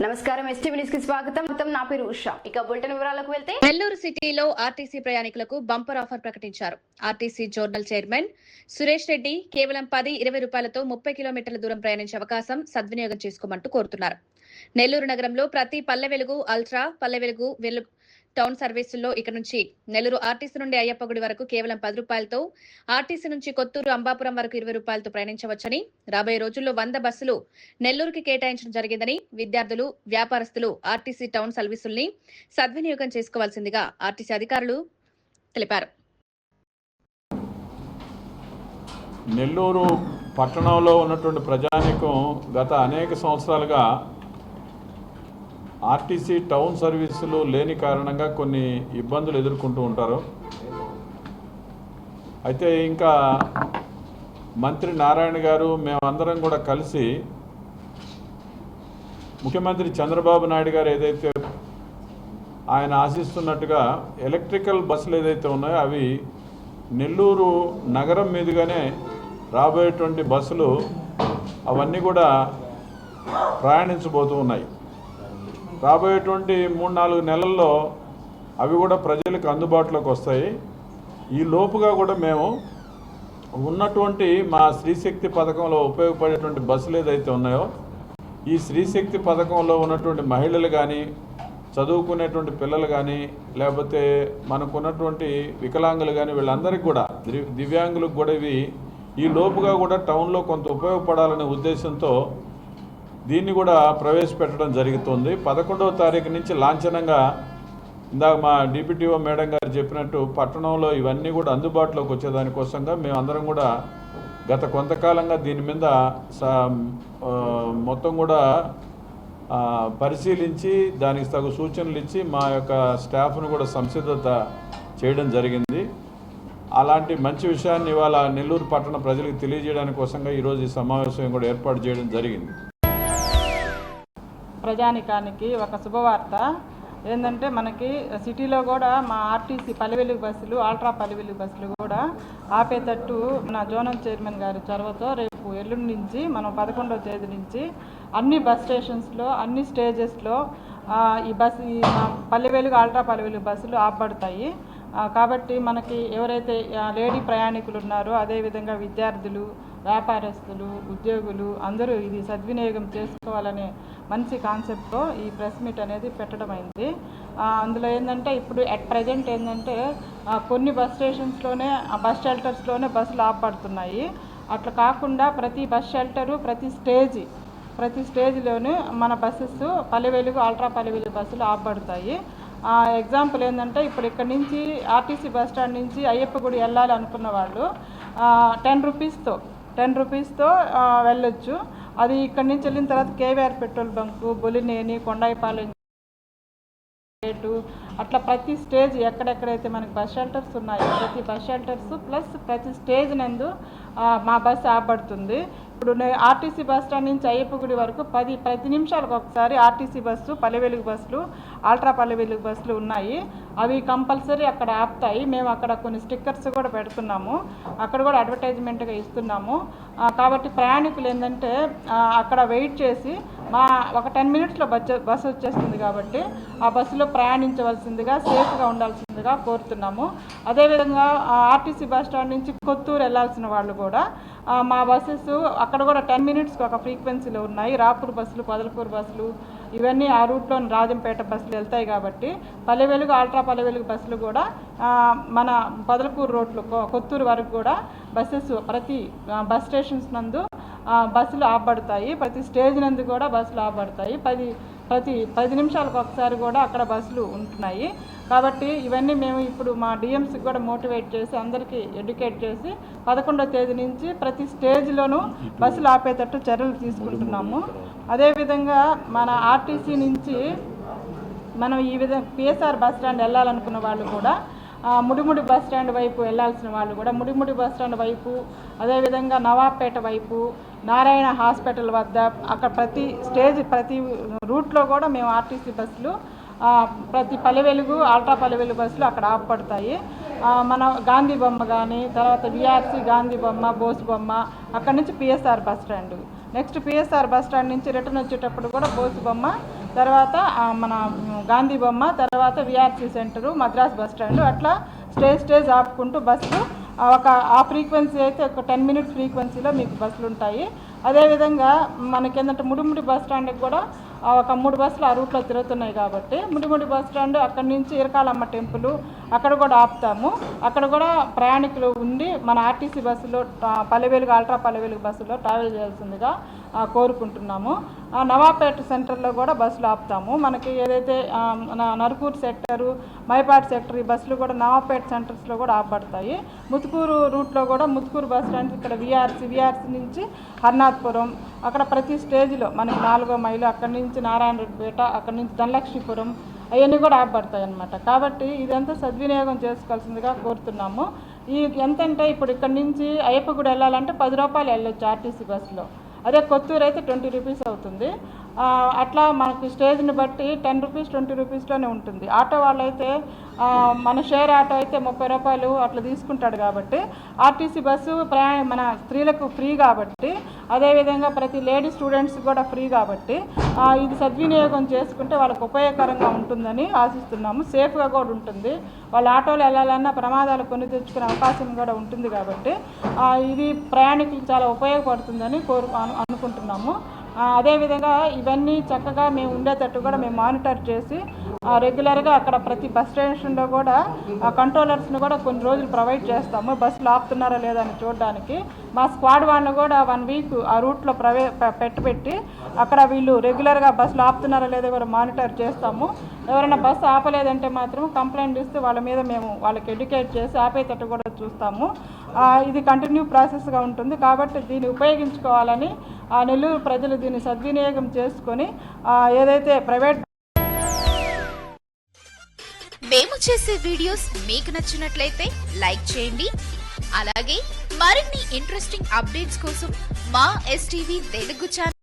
నమస్కారం STV news కి స్వాగతం. నా పేరు ఉషా. ఇక బులెటిన్ వివరాలకు వెళ్తే నెల్లూరు సిటీలో ఆర్టీసీ ప్రయాణికులకు బంపర్ ఆఫర్ ప్రకటించారు. RTC zonal chairman Suresh Reddy కేవలం 10-20 రూపాయలతో 30 కిలోమీటర్ల దూరం ప్రయాణించే అవకాశం సద్వినియోగం చేసుకోమంటూ కోరుతున్నారు. నెల్లూరు నగరంలో ప్రతి పల్లె వెలుగు, అల్ట్రా, పల్లె వెలుగు, టౌన్ సర్వీసుల్లో ఇక నుంచి నెల్లూరు ఆర్టీసీ నుండి అయ్యప్పగుడి వరకు కేవలం 10 రూపాయలతో, ఆర్టీసీ నుంచి కొత్తూరు, అంబాపురం వరకు 20 రూపాయలతో ప్రయాణించవచ్చని, రాబోయే రోజుల్లో 100 బస్సులు నెల్లూరుకి కేటాయించడం జరిగిందని, విద్యార్థులు, వ్యాపారస్తులు ఆర్టీసీ టౌన్ సర్వీసుల్ని సద్వినియోగం చేసుకోవాల్సిందిగా ఆర్టీసీ అధికారులు తెలిపారు. నెల్లూరు పట్టణంలో ఉన్నటువంటి ప్రజానీకం గత అనేక సంవత్సరాలుగా ఆర్టీసీ టౌన్ సర్వీసులు లేని కారణంగా కొన్ని ఇబ్బందులు ఎదుర్కొంటూ ఉంటారు. అయితే ఇంకా మంత్రి నారాయణ గారు మేమందరం కూడా కలిసి ముఖ్యమంత్రి చంద్రబాబు నాయుడు గారు ఏదైతే ఆయన ఆశిస్తున్నట్టుగా ఎలక్ట్రికల్ బస్సులు ఏదైతే ఉన్నాయో అవి నెల్లూరు నగరం మీదుగానే రాబోయేటువంటి బస్సులు అవన్నీ కూడా ప్రయాణించబోతూ ఉన్నాయి. రాబోయేటువంటి 3-4 నెలల్లో అవి కూడా ప్రజలకు అందుబాటులోకి వస్తాయి. ఈ లోపుగా కూడా మేము ఉన్నటువంటి మా స్త్రీశక్తి పథకంలో ఉపయోగపడేటువంటి బస్సులు ఏదైతే ఉన్నాయో ఈ స్త్రీశక్తి పథకంలో ఉన్నటువంటి మహిళలు కానీ, చదువుకునేటువంటి పిల్లలు కానీ, లేకపోతే మనకున్నటువంటి వికలాంగులు కానీ వీళ్ళందరికీ కూడా దివ్యాంగులకు కూడా ఇవి ఈ లోపుగా కూడా టౌన్లో కొంత ఉపయోగపడాలనే ఉద్దేశంతో దీన్ని కూడా ప్రవేశపెట్టడం జరుగుతుంది. 11వ తారీఖు నుంచి లాంఛనంగా ఇందాక మా డిప్యూటీఓ మేడం గారు చెప్పినట్టు పట్టణంలో ఇవన్నీ కూడా అందుబాటులోకి వచ్చేదానికోసంగా మేమందరం కూడా గత కొంతకాలంగా దీని మీద మొత్తం కూడా పరిశీలించి దానికి తగు సూచనలు ఇచ్చి మా యొక్క స్టాఫ్ను కూడా సంసిద్ధత చేయడం జరిగింది. అలాంటి మంచి విషయాన్ని ఇవాళ నెల్లూరు పట్టణ ప్రజలకు తెలియజేయడానికి కోసంగా ఈరోజు ఈ సమావేశం కూడా ఏర్పాటు చేయడం జరిగింది. ప్రజానికానికి ఒక శుభవార్త ఏంటంటే మనకి సిటీలో కూడా మా ఆర్టీసీ పల్లె వెలుగు బస్సులు, అల్ట్రా పల్లె వెలుగు బస్సులు కూడా ఆపేటట్టు మన జోనల్ చైర్మన్ గారి చొరవతో రేపు ఎల్లుండి నుంచి మనం 11వ తేదీ నుంచి అన్ని బస్ స్టేషన్స్లో, అన్ని స్టేజెస్లో ఈ పల్లె వెలుగు, అల్ట్రా పల్లె వెలుగు బస్సులు ఆపబడతాయి. కాబట్టి మనకి ఎవరైతే లేడీ ప్రయాణికులు ఉన్నారో అదేవిధంగా విద్యార్థులు, వ్యాపారస్తులు, ఉద్యోగులు అందరూ ఇది సద్వినియోగం చేసుకోవాలనే మంచి కాన్సెప్ట్తో ఈ ప్రెస్ మీట్ అనేది పెట్టడం అయింది. అందులో ఏంటంటే ఇప్పుడు అట్ ప్రజెంట్ ఏంటంటే కొన్ని బస్ స్టేషన్స్లోనే, బస్ షెల్టర్స్లోనే బస్సులు ఆపబడుతున్నాయి. అట్లా కాకుండా ప్రతి బస్ షెల్టరు, ప్రతి స్టేజ్లోనూ మన బస్సెస్ పల్లె వెలుగు, అల్ట్రా పల్లె వెలుగు బస్సులు ఆపబడతాయి. ఎగ్జాంపుల్ ఏంటంటే ఇప్పుడు ఇక్కడ నుంచి ఆర్టీసీ బస్ స్టాండ్ నుంచి అయ్యప్ప గుడి వెళ్ళాలి అనుకున్న వాళ్ళు 10 రూపీస్తో వెళ్ళొచ్చు. అది ఇక్కడ నుంచి వెళ్ళిన తర్వాత KVR petrol bunk, Bollineni, Kondayipalem gate అట్లా ప్రతి స్టేజ్ ఎక్కడెక్కడైతే మనకి బస్ షెల్టర్స్ ఉన్నాయో ప్రతి బస్ షెల్టర్స్ ప్లస్ ప్రతి స్టేజ్ నందు మా బస్సు ఆపబడుతుంది. ఇప్పుడు ఆర్టీసీ బస్ స్టాండ్ నుంచి అయ్యప్ప గుడి వరకు 10 నిమిషాలకు ఒకసారి ఆర్టీసీ బస్సు, పల్లె వెలుగు బస్సులు, అల్ట్రా పల్లె వెలుగు బస్సులు ఉన్నాయి. అవి కంపల్సరీ అక్కడ ఆపుతాయి. మేము అక్కడ కొన్ని స్టిక్కర్స్ కూడా పెడుతున్నాము, అక్కడ కూడా అడ్వర్టైజ్మెంట్గా ఇస్తున్నాము. కాబట్టి ప్రయాణికులు ఏంటంటే అక్కడ వెయిట్ చేసి ఒక 10 మినిట్స్లో బస్సు వచ్చేస్తుంది కాబట్టి ఆ బస్సులో ప్రయాణించవలసిందిగా, సేఫ్గా ఉండాల్సిందిగా కోరుతున్నాము. అదేవిధంగా ఆర్టీసీ బస్ స్టాండ్ నుంచి కొత్తూరు వెళ్ళాల్సిన వాళ్ళు కూడా మా బస్సెస్ అక్కడ కూడా 10 మినిట్స్కి ఒక ఫ్రీక్వెన్సీలో ఉన్నాయి. రాపూర్ బస్సులు, పొదలకూరు బస్సులు ఇవన్నీ ఆ రూట్లో రాజంపేట బస్సులు వెళ్తాయి కాబట్టి పల్లె వెలుగు, అల్ట్రా పల్లె వెలుగు బస్సులు కూడా మన పొదలకూరు రోడ్లు, కొత్తూరు వరకు కూడా బస్సెస్ ప్రతి బస్ స్టేషన్స్ నందు బస్సులు ఆపబడతాయి. ప్రతి స్టేజ్ నందు కూడా బస్సులు ఆపబడతాయి. ప్రతి 10 నిమిషాలకు ఒకసారి కూడా అక్కడ బస్సులు ఉంటున్నాయి. కాబట్టి ఇవన్నీ మేము ఇప్పుడు మా డిఎంసీకి కూడా మోటివేట్ చేసి అందరికీ ఎడ్యుకేట్ చేసి 11వ తేదీ నుంచి ప్రతి స్టేజ్లోనూ బస్సులు ఆపేటట్టు చర్యలు తీసుకుంటున్నాము. అదేవిధంగా మన ఆర్టీసీ నుంచి మనం ఈ విధంగా పిఎస్ఆర్ బస్ స్టాండ్ వెళ్ళాలనుకున్న వాళ్ళు కూడా ముడిముడి బస్ స్టాండ్ వైపు వెళ్ళాల్సిన వాళ్ళు కూడా ముడిముడి బస్ స్టాండ్ వైపు, అదేవిధంగా నవాబ్పేట వైపు, నారాయణ హాస్పిటల్ వద్ద అక్కడ ప్రతి రూట్లో కూడా మేము ఆర్టీసీ బస్సులు ప్రతి పల్లె వెలుగు, అల్ట్రా పల్లె వెలుగు బస్సులు అక్కడ ఆపబడతాయి. మన గాంధీ బొమ్మ కానీ, తర్వాత విఆర్సీ గాంధీ బొమ్మ, బోస్ బొమ్మ, అక్కడ నుంచి PSR bus stand, next PSR bus stand నుంచి రిటర్న్ వచ్చేటప్పుడు కూడా బోస్ బొమ్మ, తర్వాత మన గాంధీ బొమ్మ, తర్వాత VRC centre, Madras bus stand, అట్లా స్టేజ్ ఆపుకుంటూ బస్సులు ఆ ఫ్రీక్వెన్సీ అయితే ఒక 10 మినిట్స్ ఫ్రీక్వెన్సీలో మీకు బస్సులు ఉంటాయి. అదేవిధంగా మనకేంటంటే ముడిముడి బస్ స్టాండ్కి కూడా ఒక 3 బస్సులు ఆ రూట్లో తిరుగుతున్నాయి కాబట్టి ముడిముడి బస్ స్టాండ్ అక్కడి నుంచి ఇరకాలమ్మ టెంపుల్ అక్కడ కూడా ఆపుతాము. అక్కడ కూడా ప్రయాణికులు ఉండి మన ఆర్టీసీ బస్సులో పల్లెవేలుగు, అల్ట్రా పల్లెవేలుగు బస్సులో ట్రావెల్ చేయాల్సిందిగా కోరుకుంటున్నాము. నవాపేట సెంటర్లో కూడా బస్సులు ఆపుతాము. మనకి ఏదైతే నరుకూరు సెక్టరు, మైపాడ్ సెక్టర్ ఈ బస్సులు కూడా నవాపేట సెంటర్స్లో కూడా ఆపబడతాయి. ముతుకూరు రూట్లో కూడా ముతుకూరు బస్ స్టాండ్ ఇక్కడ విఆర్సీ నుంచి హర్నాథ్పురం, అక్కడ ప్రతి స్టేజ్లో మనకి 4వ మైలు, అక్కడి నుంచి నారాయణరెడ్డిపేట, అక్కడి నుంచి ధనలక్ష్మీపురం అవన్నీ కూడా ఆపబడతాయి అన్నమాట. కాబట్టి ఇదంతా సద్వినియోగం చేసుకోవాల్సిందిగా కోరుతున్నాము. ఎంతంటే ఇప్పుడు ఇక్కడ నుంచి అయ్యప్పగుడి వెళ్ళాలంటే 10 రూపాయలు వెళ్ళొచ్చు ఆర్టీసీ బస్సులో. అదే కొత్తూరు అయితే 20 రూపీస్ అవుతుంది. అట్లా మనకి స్టేజ్ని బట్టి 10 రూపీస్ 20 రూపీస్లోనే ఉంటుంది. ఆటో వాళ్ళైతే మన షేర్ ఆటో అయితే 30 రూపాయలు అట్లా తీసుకుంటాడు కాబట్టి ఆర్టీసీ బస్సు మన స్త్రీలకు ఫ్రీ కాబట్టి, అదేవిధంగా ప్రతి లేడీ స్టూడెంట్స్ కూడా ఫ్రీ కాబట్టి ఇది సద్వినియోగం చేసుకుంటే వాళ్ళకు ఉపయోగకరంగా ఉంటుందని ఆశిస్తున్నాము. సేఫ్గా కూడా ఉంటుంది. వాళ్ళ ఆటోలు వెళ్ళాలన్నా ప్రమాదాలు కొని తెచ్చుకునే అవకాశం కూడా ఉంటుంది కాబట్టి ఇది ప్రయాణికులకు చాలా ఉపయోగపడుతుందని అనుకుంటున్నాము. అదేవిధంగా ఇవన్నీ చక్కగా మేము ఉండేటట్టు కూడా మేము మానిటర్ చేసి రెగ్యులర్గా అక్కడ ప్రతి బస్ స్టేషన్లో కూడా కంట్రోలర్స్ని కూడా కొన్ని రోజులు ప్రొవైడ్ చేస్తాము. బస్సులు ఆపుతున్నారా లేదా అని చూడడానికి. మా స్క్వాడ్ వాళ్ళని కూడా 1 వీక్ ఆ రూట్లో పెట్టి అక్కడ వీళ్ళు రెగ్యులర్గా బస్సులు ఆపుతున్నారా లేదా కూడా మానిటర్ చేస్తాము. ఎవరైనా బస్సు ఆపలేదంటే మాత్రం కంప్లైంట్ ఇస్తే వాళ్ళ మీద మేము వాళ్ళకి ఎడ్యుకేట్ చేసి ఆపేటట్టు కూడా చూస్తాము. ఇది కంటిన్యూ ప్రాసెస్గా ఉంటుంది కాబట్టి దీన్ని ఉపయోగించుకోవాలని నెల్లూరు ప్రజలు దీన్ని సద్వినియోగం చేసుకొని ఏదైతే ప్రైవేట్ మేము చేసే వీడియోస్ మీకు నచ్చినట్లయితే లైక్ చేయండి. అలాగే మరిన్ని ఇంట్రెస్టింగ్ అప్డేట్స్ కోసం మా STV తెలుగు ఛానల్